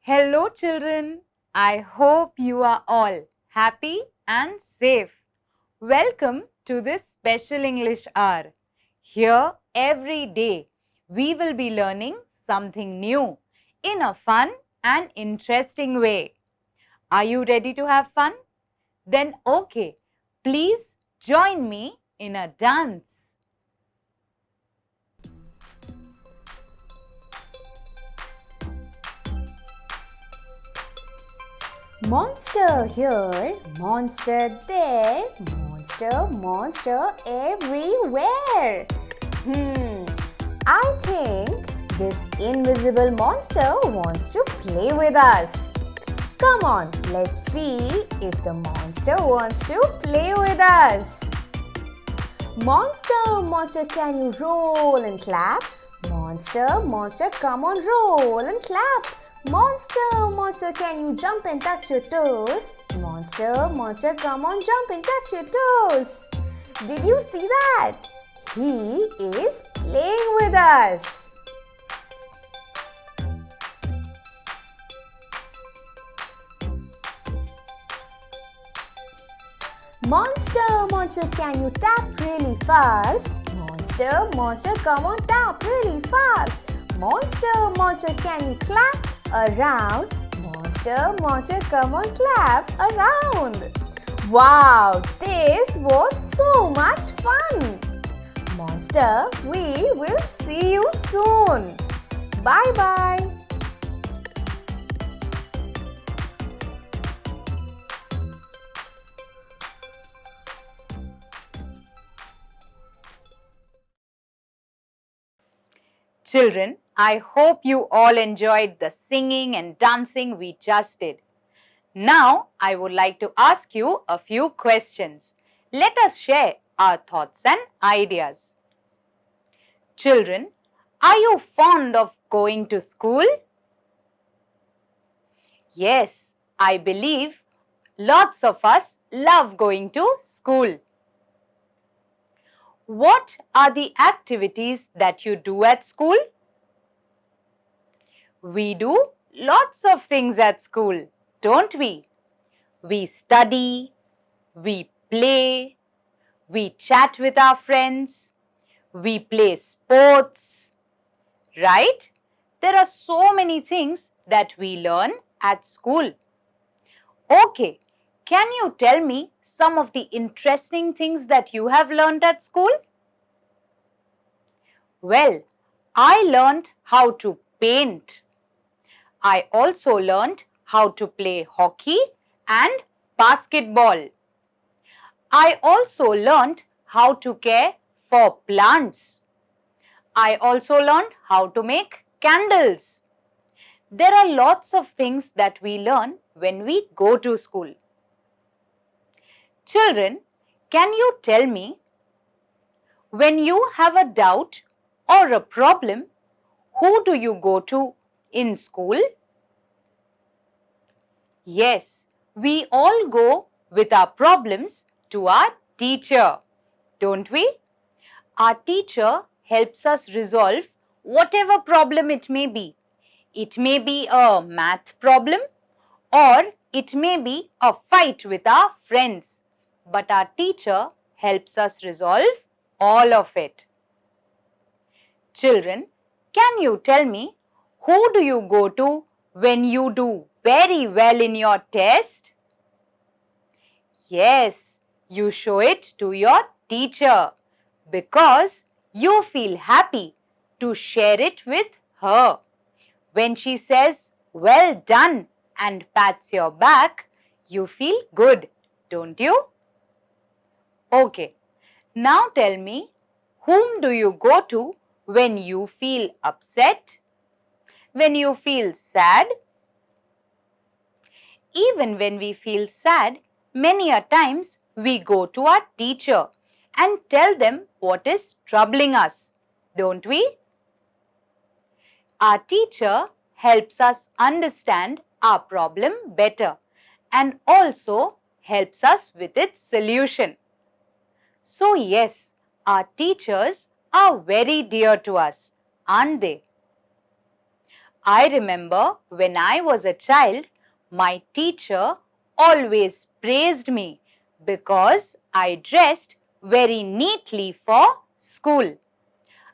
Hello children, I hope you are all happy and safe. Welcome to this special English hour. Here every day we will be learning something new in a fun and interesting way. Are you ready to have fun? Then okay, please join me in a dance. Monster here, monster there, monster everywhere. I think this invisible monster wants to play with us. Come on, let's see if the monster wants to play with us. Monster, can you roll and clap? Monster, come on, roll and clap. Monster, can you jump and touch your toes? Monster, come on, jump and touch your toes. Did you see that? He is playing with us. Monster, can you tap really fast? Monster, come on, tap really fast. Monster, can you clap around? Monster, come on, clap around. Wow, this was so much fun. Monster, we will see you soon. Bye-bye. Children, I hope you all enjoyed the singing and dancing we just did. Now, I would like to ask you a few questions. Let us share our thoughts and ideas. Children, are you fond of going to school? Yes, I believe lots of us love going to school. What are the activities that you do at school? We do lots of things at school, don't we? We study, we play, we chat with our friends, we play sports, right? There are so many things that we learn at school. Okay, can you tell me some of the interesting things that you have learned at school? Well, I learned how to paint. I also learned how to play hockey and basketball. I also learned how to care for plants. I also learned how to make candles. There are lots of things that we learn when we go to school. Children, can you tell me, when you have a doubt or a problem, who do you go to in school? Yes, we all go with our problems to our teacher, don't we? Our teacher helps us resolve whatever problem it may be. It may be a math problem or it may be a fight with our friends. But our teacher helps us resolve all of it. Children, can you tell me, who do you go to when you do very well in your test? Yes, you show it to your teacher because you feel happy to share it with her. When she says, well done and pats your back, you feel good, don't you? Okay, now tell me, whom do you go to when you feel upset? When you feel sad? Even when we feel sad, many a times we go to our teacher and tell them what is troubling us, don't we? Our teacher helps us understand our problem better and also helps us with its solution. So yes, our teachers are very dear to us, aren't they? I remember when I was a child, my teacher always praised me because I dressed very neatly for school.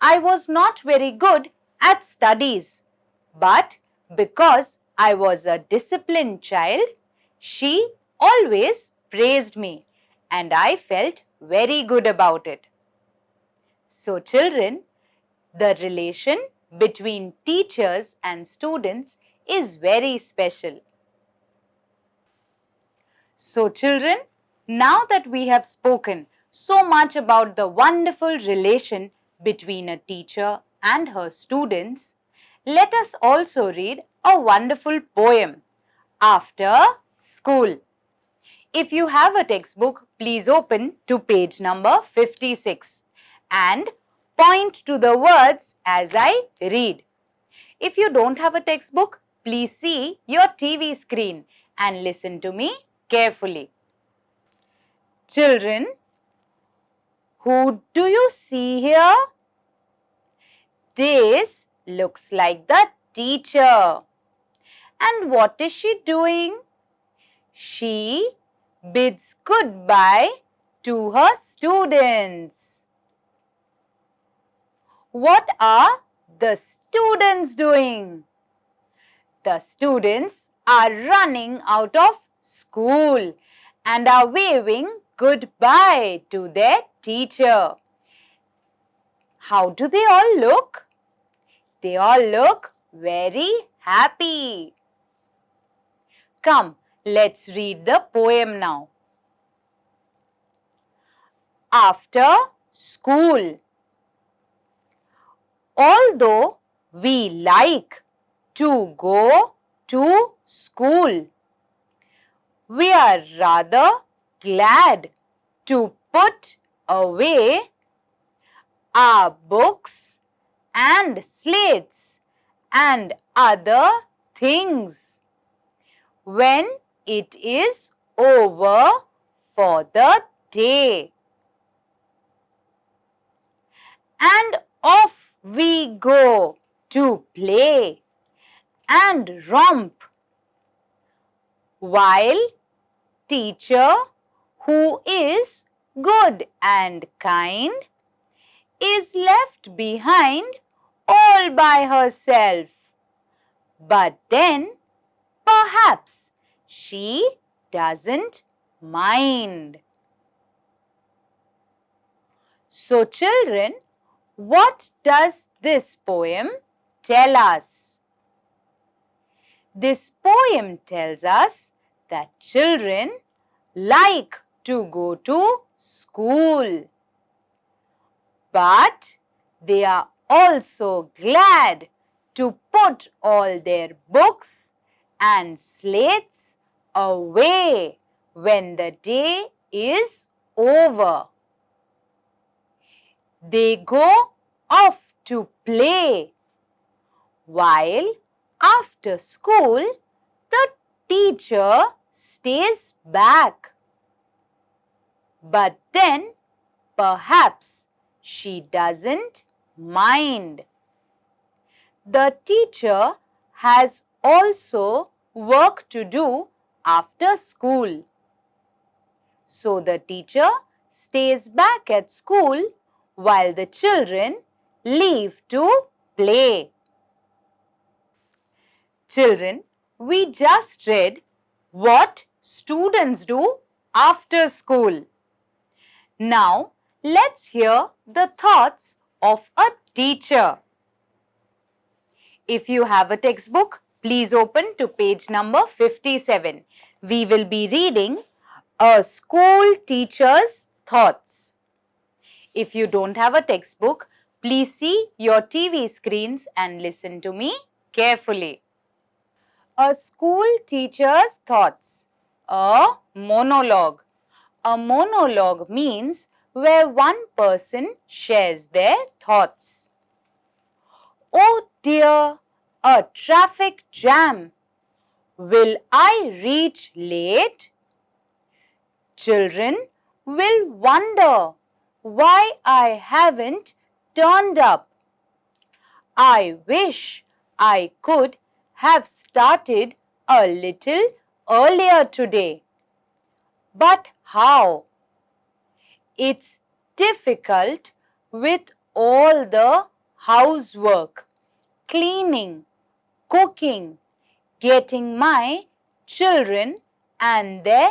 I was not very good at studies, but because I was a disciplined child, she always praised me and I felt very good about it. So children, the relation between teachers and students is very special. So children, now that we have spoken so much about the wonderful relation between a teacher and her students, let us also read a wonderful poem, After School. If you have a textbook, please open to page number 56 and point to the words as I read. If you don't have a textbook, please see your TV screen and listen to me carefully. Children, who do you see here? This looks like the teacher. And what is she doing? She bids goodbye to her students. What are the students doing? The students are running out of school and are waving goodbye to their teacher. How do they all look? They all look very happy. Come, let's read the poem now. After school. Although we like to go to school, we are rather glad to put away our books and slates and other things when it is over for the day. And off we go to play and romp, while teacher, who is good and kind, is left behind all by herself. But then perhaps she doesn't mind. So children, what does this poem tell us? This poem tells us that children like to go to school, but they are also glad to put all their books and slates away when the day is over. They go off to play, while after school the teacher stays back. But then perhaps she doesn't mind. The teacher has also work to do after school. So the teacher stays back at school while the children leave to play. Children, we just read what students do after school. Now, let's hear the thoughts of a teacher. If you have a textbook, Please open to page number 57. We will be reading A School Teacher's Thoughts. If you don't have a textbook, please see your TV screens and listen to me carefully. A school teacher's thoughts. A monologue. A monologue means where one person shares their thoughts. Oh dear, a traffic jam. Will I reach late? Children will wonder why I haven't turned up. I wish I could have started a little earlier today. But how? It's difficult with all the housework, cleaning, cooking, getting my children and their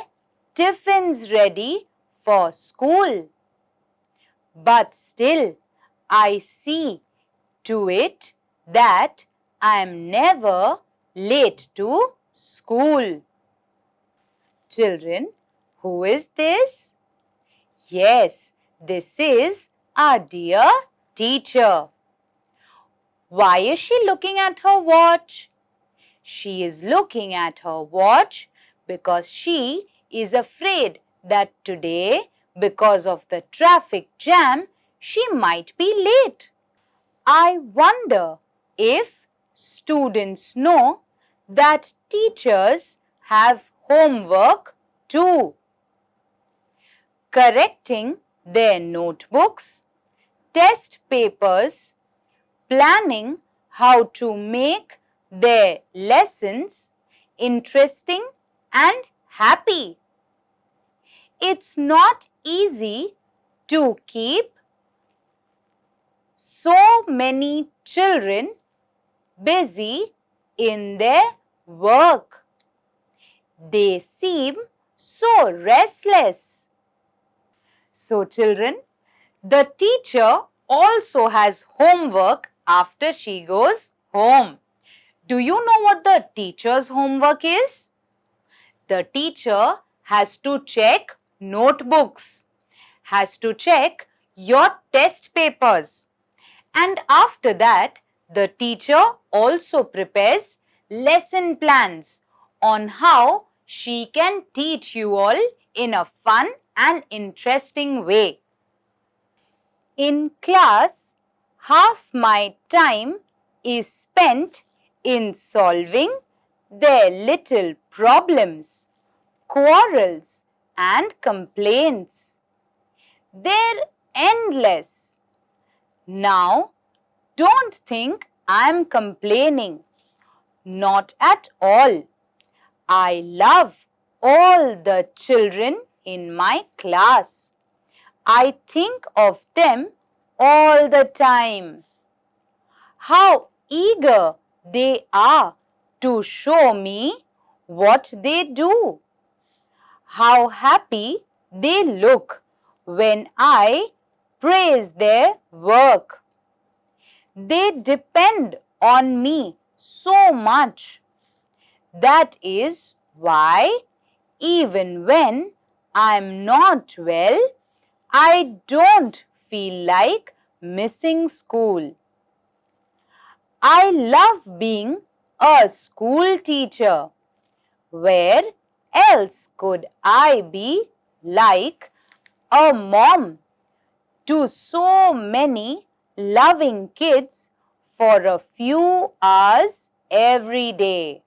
tiffins ready for school. But still, I see to it that I am never late to school. Children, who is this? Yes, this is our dear teacher. Why is she looking at her watch? She is looking at her watch because she is afraid that today, because of the traffic jam, she might be late. I wonder if students know that teachers have homework too. Correcting their notebooks, test papers, planning how to make their lessons interesting and happy. It's not easy to keep so many children busy in their work. They seem so restless. So children, the teacher also has homework after she goes home. Do you know what the teacher's homework is? The teacher has to check notebooks, has to check your test papers. And after that, the teacher also prepares lesson plans on how she can teach you all in a fun and interesting way. In class, half my time is spent in solving their little problems, quarrels and complaints. They're endless. Now, don't think I'm complaining. Not at all. I love all the children in my class. I think of them all the time. How eager they are to show me what they do. How happy they look when I praise their work. They depend on me so much. That is why even when I'm not well, I don't feel like missing school. I love being a school teacher. Where else could I be like a mom to so many loving kids for a few hours every day?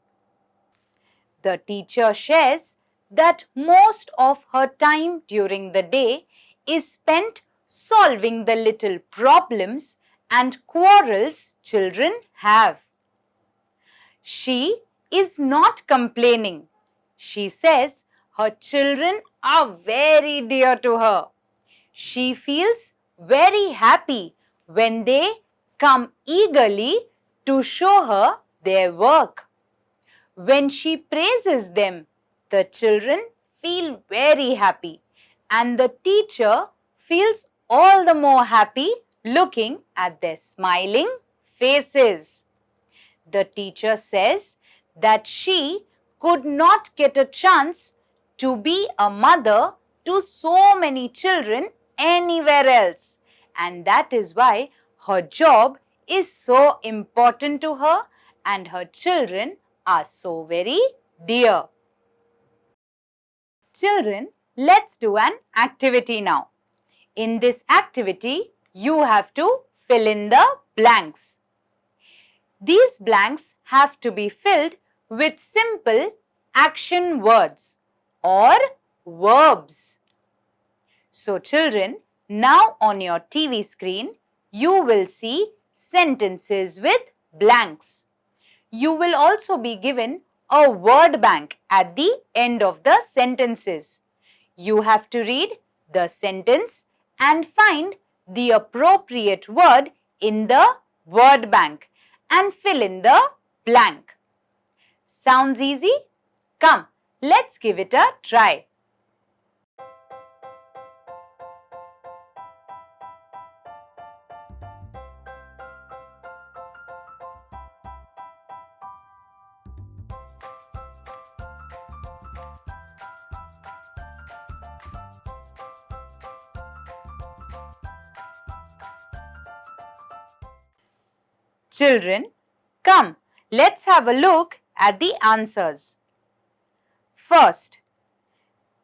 The teacher shares that most of her time during the day is spent solving the little problems and quarrels children have. She is not complaining. She says her children are very dear to her. She feels very happy when they come eagerly to show her their work. When she praises them, the children feel very happy and the teacher feels all the more happy looking at their smiling faces. The teacher says that she could not get a chance to be a mother to so many children anywhere else. And that is why her job is so important to her and her children are so very dear. Children, let's do an activity now. In this activity, you have to fill in the blanks. These blanks have to be filled with simple action words or verbs. So children, now on your TV screen, you will see sentences with blanks. You will also be given a word bank at the end of the sentences. You have to read the sentence and find the appropriate word in the word bank and fill in the blank. Sounds easy? Come, let's give it a try. Children, come, let's have a look at the answers. First,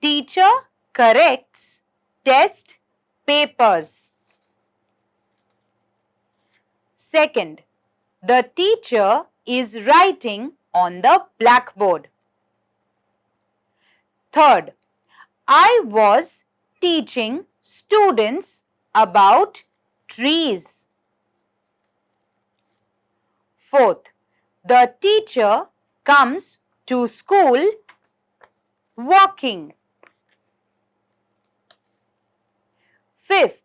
teacher corrects test papers. Second, the teacher is writing on the blackboard. Third, I was teaching students about trees. Fourth, the teacher comes to school walking. Fifth,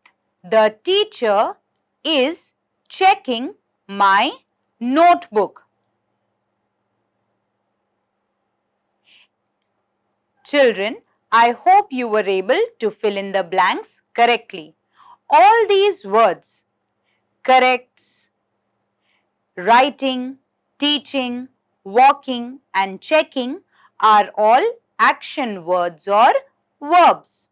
the teacher is checking my notebook. Children, I hope you were able to fill in the blanks correctly. All these words, corrects, writing, teaching, walking and checking are all action words or verbs.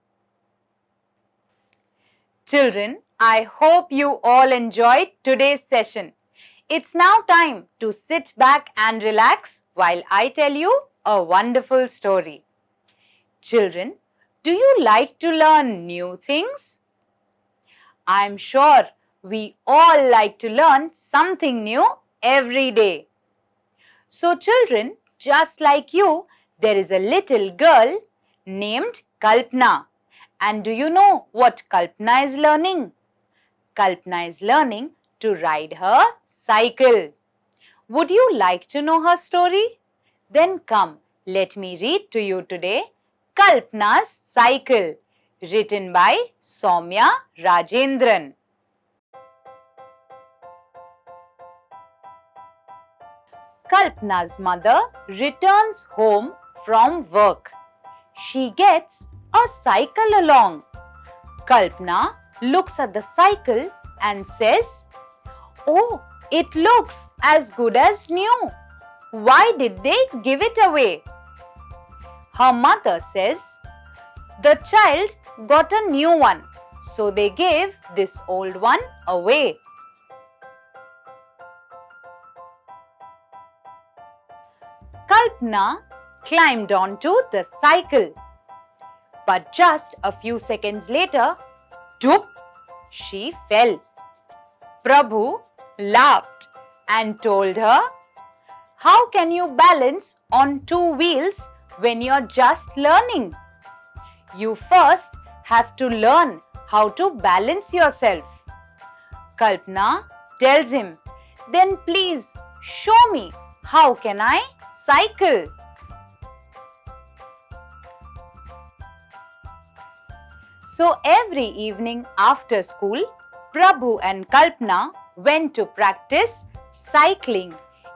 Children, I hope you all enjoyed today's session. It's now time to sit back and relax while I tell you a wonderful story. Children, do you like to learn new things? I'm sure we all like to learn something new every day. So children, just like you, there is a little girl named Kalpana. And do you know what Kalpana is learning? Kalpana is learning to ride her cycle. Would you like to know her story? Then come, let me read to you today Kalpana's Cycle, written by Soumya Rajendran. Kalpana's mother returns home from work. She gets a cycle along. Kalpana looks at the cycle and says, "Oh, it looks as good as new. Why did they give it away?" Her mother says, "The child got a new one, so they gave this old one away." Kalpana climbed onto the cycle. But just a few seconds later, doop, she fell. Prabhu laughed and told her, "How can you balance on two wheels when you're just learning? You first have to learn how to balance yourself." Kalpana tells him, "Then please show me how can I cycle?" So every evening after school, Prabhu and Kalpana went to practice cycling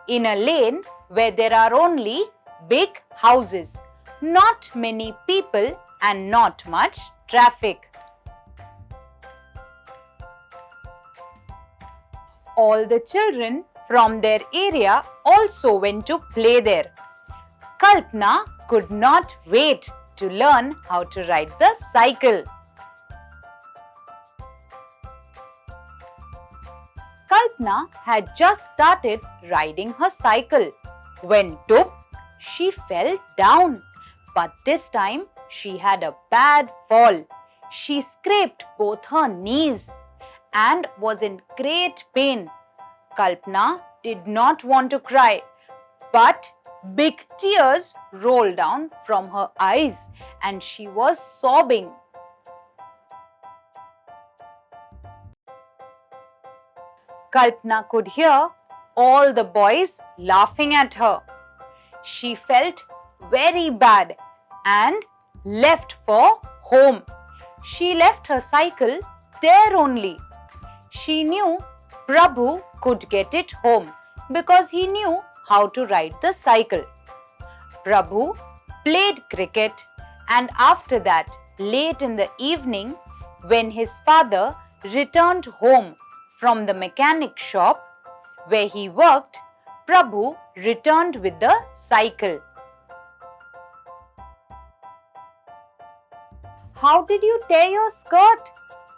in a lane where there are only big houses, not many people and not much traffic. All the children from their area also went to play there. Kalpana could not wait to learn how to ride the cycle. Kalpana had just started riding her cycle when toop, she fell down. But this time she had a bad fall. She scraped both her knees and was in great pain. Kalpana did not want to cry, but big tears rolled down from her eyes and she was sobbing. Kalpana could hear all the boys laughing at her. She felt very bad and left for home. She left her cycle there only. She knew Prabhu could get it home because he knew how to ride the cycle. Prabhu played cricket, and after that, late in the evening, when his father returned home from the mechanic shop where he worked, Prabhu returned with the cycle. "How did you tear your skirt?"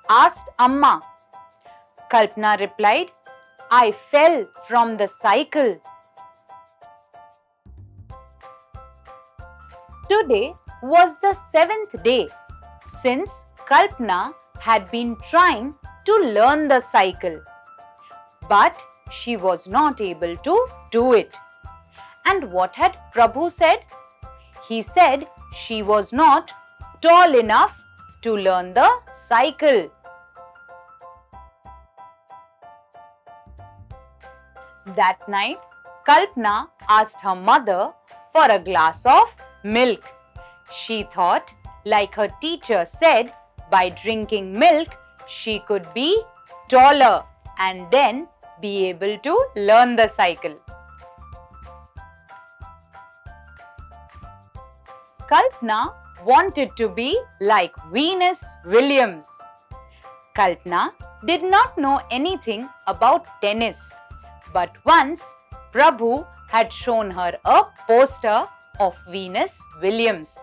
asked Amma. Kalpana replied, "I fell from the cycle." Today was the 7th day since Kalpana had been trying to learn the cycle, but she was not able to do it. And what had Prabhu said? He said she was not tall enough to learn the cycle. That night, Kalpana asked her mother for a glass of milk. She thought, like her teacher said, by drinking milk, she could be taller and then be able to learn the cycle. Kalpana wanted to be like Venus Williams. Kalpana did not know anything about tennis, but once Prabhu had shown her a poster of Venus Williams.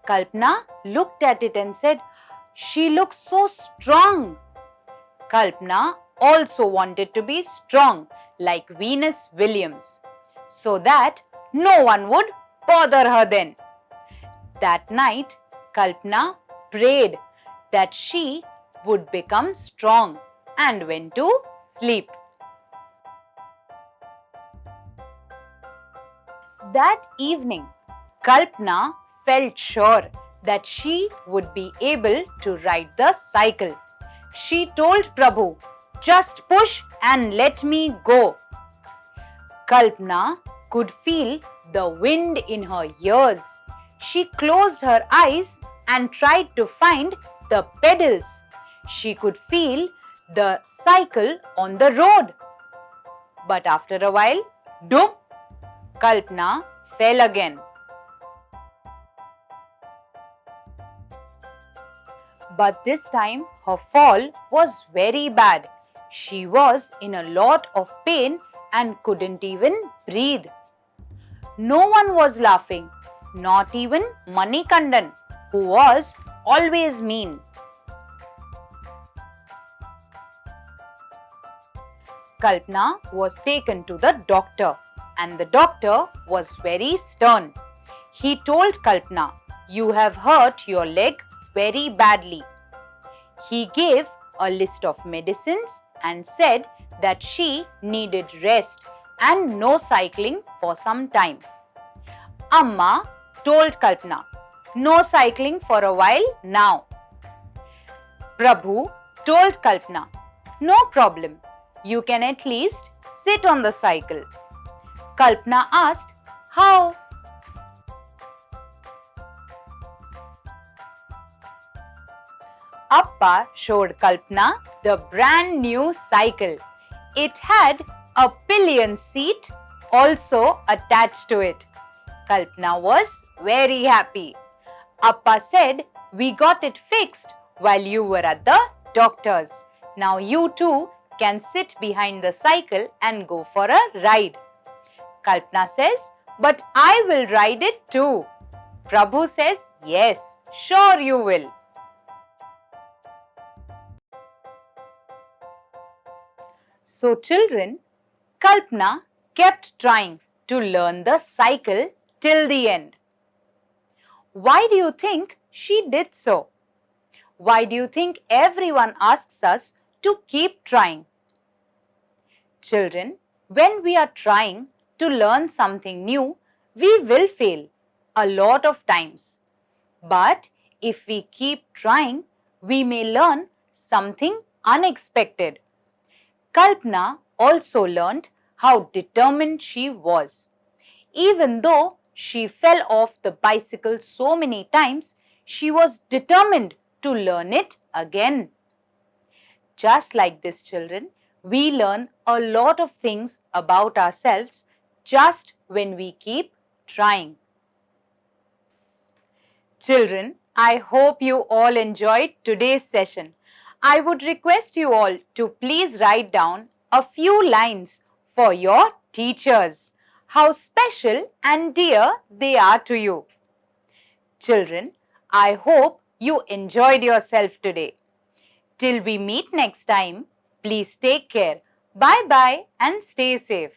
Kalpana looked at it and said, "She looks so strong." Kalpana also wanted to be strong like Venus Williams, so that no one would bother her then. That night, Kalpana prayed that she would become strong and went to sleep. That evening, Kalpana felt sure that she would be able to ride the cycle. She told Prabhu, "Just push and let me go." Kalpana could feel the wind in her ears. She closed her eyes and tried to find the pedals. She could feel the cycle on the road. But after a while, doom, Kalpana fell again. But this time her fall was very bad. She was in a lot of pain and couldn't even breathe. No one was laughing, not even Manikandan, who was always mean. Kalpana was taken to the doctor, and the doctor was very stern. He told Kalpana, "You have hurt your leg very badly." He gave a list of medicines and said that she needed rest and no cycling for some time. Amma told Kalpana, "No cycling for a while now." Prabhu told Kalpana, "No problem, you can at least sit on the cycle." Kalpana asked, "How?" Appa showed Kalpana the brand new cycle. It had a pillion seat also attached to it. Kalpana was very happy. Appa said, "We got it fixed while you were at the doctor's. Now you too can sit behind the cycle and go for a ride. Kalpana says, but I will ride it too. Prabhu says, yes, sure you will. So children, Kalpana kept trying to learn the cycle till the end. Why do you think she did so? Why do you think everyone asks us to keep trying? Children, when we are trying to learn something new, we will fail a lot of times. But if we keep trying, we may learn something unexpected. Kalpana also learned how determined she was. Even though she fell off the bicycle so many times, she was determined to learn it again. Just like this, children, we learn a lot of things about ourselves just when we keep trying. Children, I hope you all enjoyed today's session. I would request you all to please write down a few lines for your teachers, how special and dear they are to you. Children, I hope you enjoyed yourself today. Till we meet next time, please take care. Bye bye and stay safe.